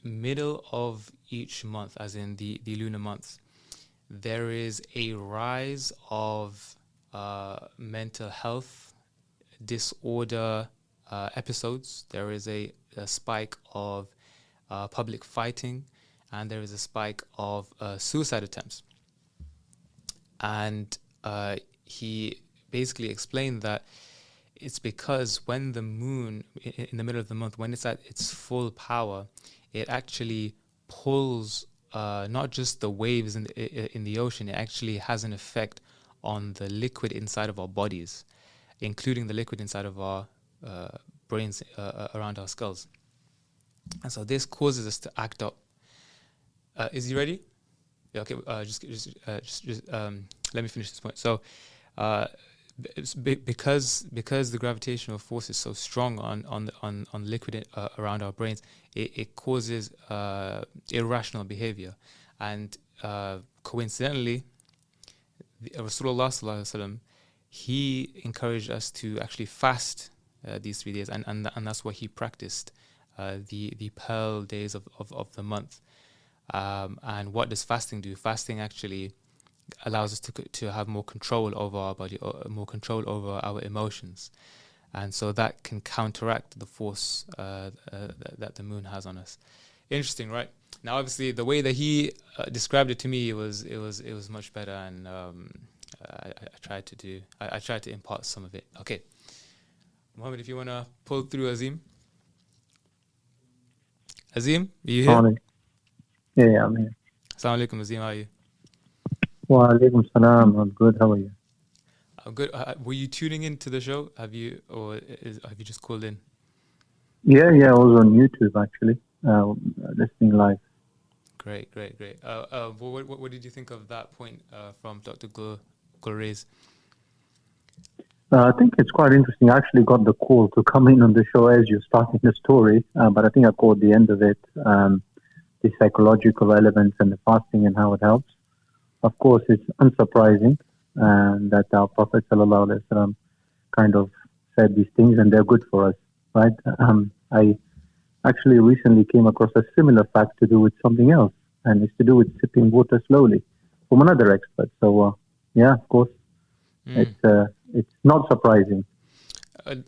middle of each month, as in the lunar months, there is a rise of mental health disorder episodes. There is a spike of public fighting, and there is a spike of suicide attempts. And he basically explained that it's because when the moon, in the middle of the month, when it's at its full power, it actually pulls not just the waves in the ocean, it actually has an effect on the liquid inside of our bodies, including the liquid inside of our brains around our skulls. And so this causes us to act up. Is he ready? Yeah, okay, just let me finish this point. So it's because the gravitational force is so strong on liquid around our brains, it causes irrational behavior. And coincidentally, Rasulullah sallallahu alaihi wasallam, he encouraged us to actually fast these 3 days, and that's what he practiced, the pearl days of the month. And what does fasting do? Fasting actually allows us to have more control over our body, or more control over our emotions, and so that can counteract the force that the moon has on us. Interesting, right? Now, obviously, the way that he described it to me, it was much better, and I tried to impart some of it. Okay, Mohammed, if you want to pull through Azim. Azim, are you here? Yeah, I'm here. Assalamu alaikum, Azim, how are you? Wa alaikum salam. I'm good. How are you? I'm good. Were you tuning into the show? Have you just called in? Yeah, I was on YouTube actually, listening live. Great. What did you think of that point from Dr. Gulrez? I think it's quite interesting. I actually got the call to come in on the show as you're starting the story, but I think I caught the end of it, the psychological elements and the fasting and how it helps. Of course, it's unsurprising that our Prophet ﷺ kind of said these things, and they're good for us, right? I actually recently came across a similar fact to do with something else, and it's to do with sipping water slowly from another expert. So, yeah, of course, it's not surprising.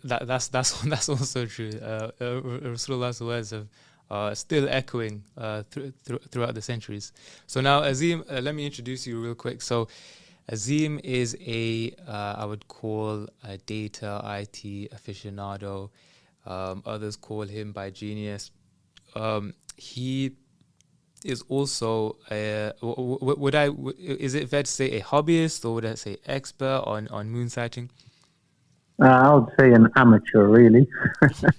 That's also true. Rasulullah's words have still echoing throughout the centuries. So now, Azim, let me introduce you real quick. So Azim is I would call a data IT aficionado. Others call him by genius. He is also is it fair to say a hobbyist, or would I say expert on moon sighting? I would say an amateur, really.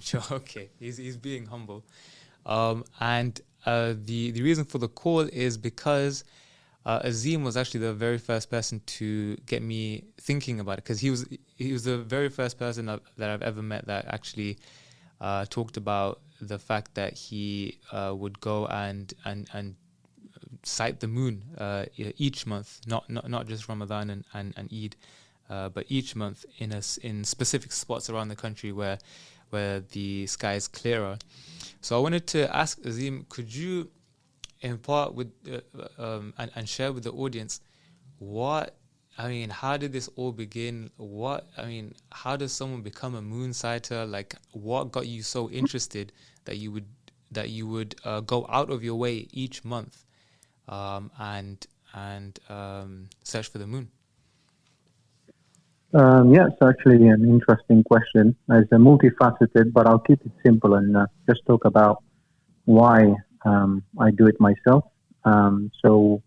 Sure, okay. He's being humble. And the reason for the call is because Azim was actually the very first person to get me thinking about it, because he was the very first person that I've ever met that actually talked about the fact that he would go and sight the moon each month, not just Ramadan and Eid, but each month in specific spots around the country where the sky is clearer. So I wanted to ask Azim, could you impart with and share with the audience how did this all begin? How does someone become a moon sighter? Like, what got you so interested that you would go out of your way each month and search for the moon? It's actually an interesting question. It's multifaceted, but I'll keep it simple and just talk about why I do it myself. So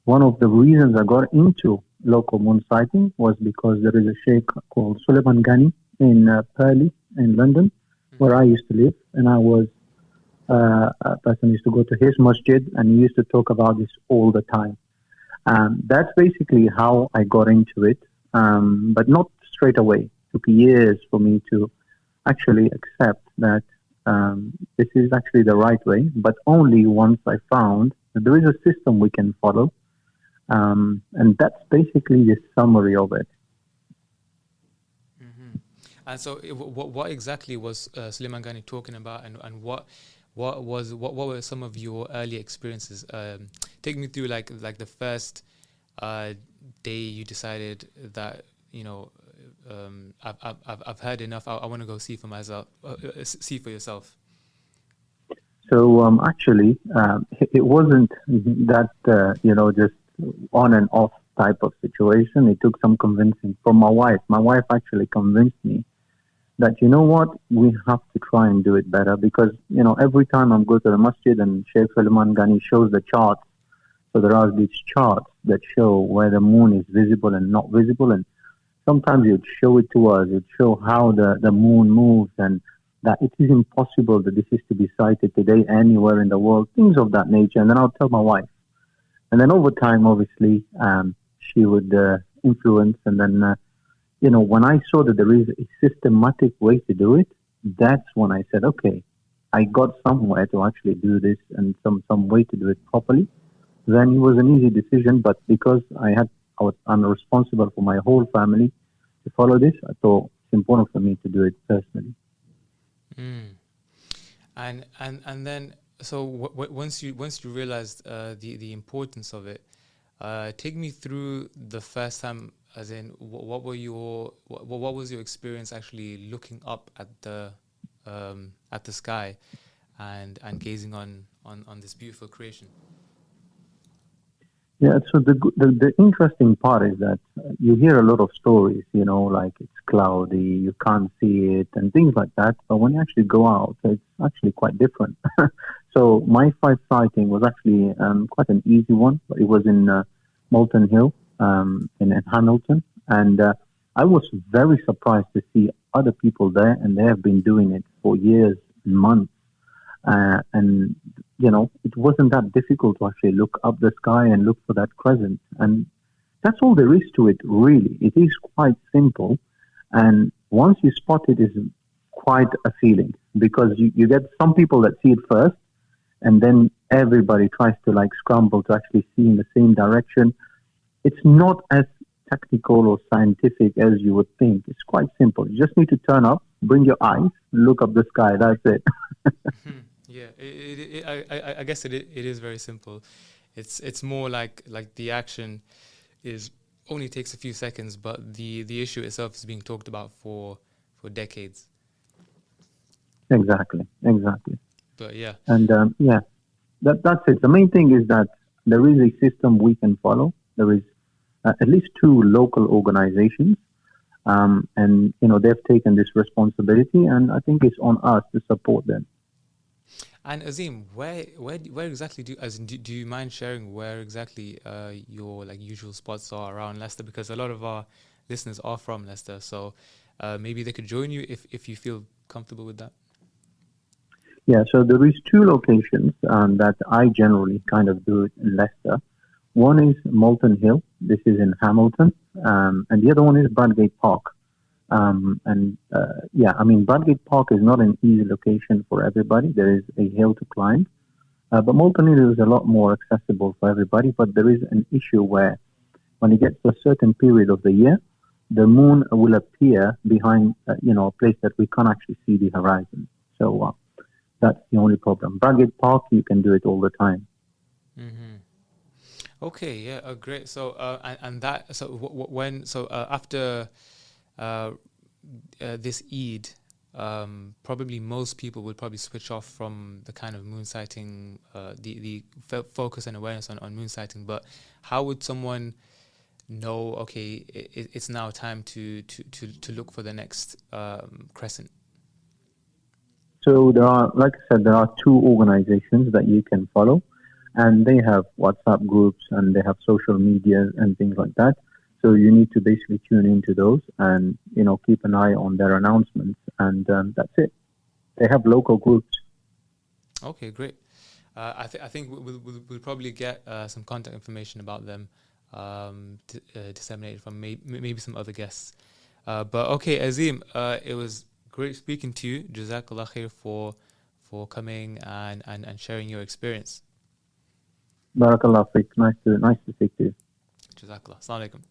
one of the reasons I got into local moon sighting was because there is a sheikh called Suleiman Ghani in Purley in London, where I used to live, and I was a person who used to go to his masjid, and he used to talk about this all the time. That's basically how I got into it, but not straight away. It took years for me to actually accept that this is actually the right way, but only once I found that there is a system we can follow. And that's basically the summary of it. Mm-hmm. And so what exactly was Suleiman Ghani talking about, and what were some of your early experiences? Take me through like the first day you decided that, you know, I've heard enough. I want to go see for myself. See for yourself. So actually, it wasn't that just on and off type of situation. It took some convincing from my wife. My wife actually convinced me that, you know what, we have to try and do it better, because every time I go to the masjid and Sheikh Salman Ghani shows the charts. So there are these charts that show where the moon is visible and not visible, and sometimes you'd show it to us. You'd show how the moon moves, and that it is impossible that this is to be sighted today anywhere in the world, things of that nature. And then I'll tell my wife. And then over time, obviously, she would influence. And then, when I saw that there is a systematic way to do it, that's when I said, okay, I got somewhere to actually do this and some way to do it properly. Then it was an easy decision. But because I'm responsible for my whole family to follow this, I thought it's important for me to do it personally. Mm. And then so once you realized the importance of it, take me through the first time, as in what was your experience actually looking up at the sky and gazing on this beautiful creation? Yeah, so the interesting part is that you hear a lot of stories, like it's cloudy, you can't see it, and things like that. But when you actually go out, it's actually quite different. So my first sighting was actually quite an easy one, but it was in Molten Hill in Hamilton. And I was very surprised to see other people there, and they have been doing it for years and months. And it wasn't that difficult to actually look up the sky and look for that crescent. And that's all there is to it, really. It is quite simple. And once you spot it, it's quite a feeling, because you get some people that see it first, and then everybody tries to scramble to actually see in the same direction. It's not as technical or scientific as you would think. It's quite simple. You just need to turn up, bring your eyes, look up the sky. That's it. Yeah, I guess it is very simple. It's more like the action only takes a few seconds, but the issue itself is being talked about for decades. Exactly. But yeah. And that's it. The main thing is that there is a system we can follow. There is at least 2 local organizations, and they've taken this responsibility, and I think it's on us to support them. And Azim, where exactly do you mind sharing where exactly your usual spots are around Leicester? Because a lot of our listeners are from Leicester, so maybe they could join you if you feel comfortable with that. Yeah, so there is 2 locations that I generally kind of do it in Leicester. One is Molten Hill. This is in Hamilton, and the other one is Bradgate Park. Bradgate Park is not an easy location for everybody. There is a hill to climb. But Molten Hill is a lot more accessible for everybody. But there is an issue where when it gets to a certain period of the year, the moon will appear behind, a place that we can't actually see the horizon. So that's the only problem. Bradgate Park, you can do it all the time. Mm-hmm. Okay, yeah, great. So after this Eid, probably most people would probably switch off from the kind of moon sighting, the focus and awareness on moon sighting. But how would someone know, okay, it's now time to look for the next crescent? So there are, like I said, there are 2 organizations that you can follow, and they have WhatsApp groups and they have social media and things like that. So you need to basically tune into those and, keep an eye on their announcements. And that's it. They have local groups. Okay, great. I think we'll probably get some contact information about them disseminated from maybe some other guests. But okay, Azim, it was great speaking to you. Jazakallah khair for coming and sharing your experience. Barakallah, nice to speak to you. Jazakallah. Assalamu alaikum.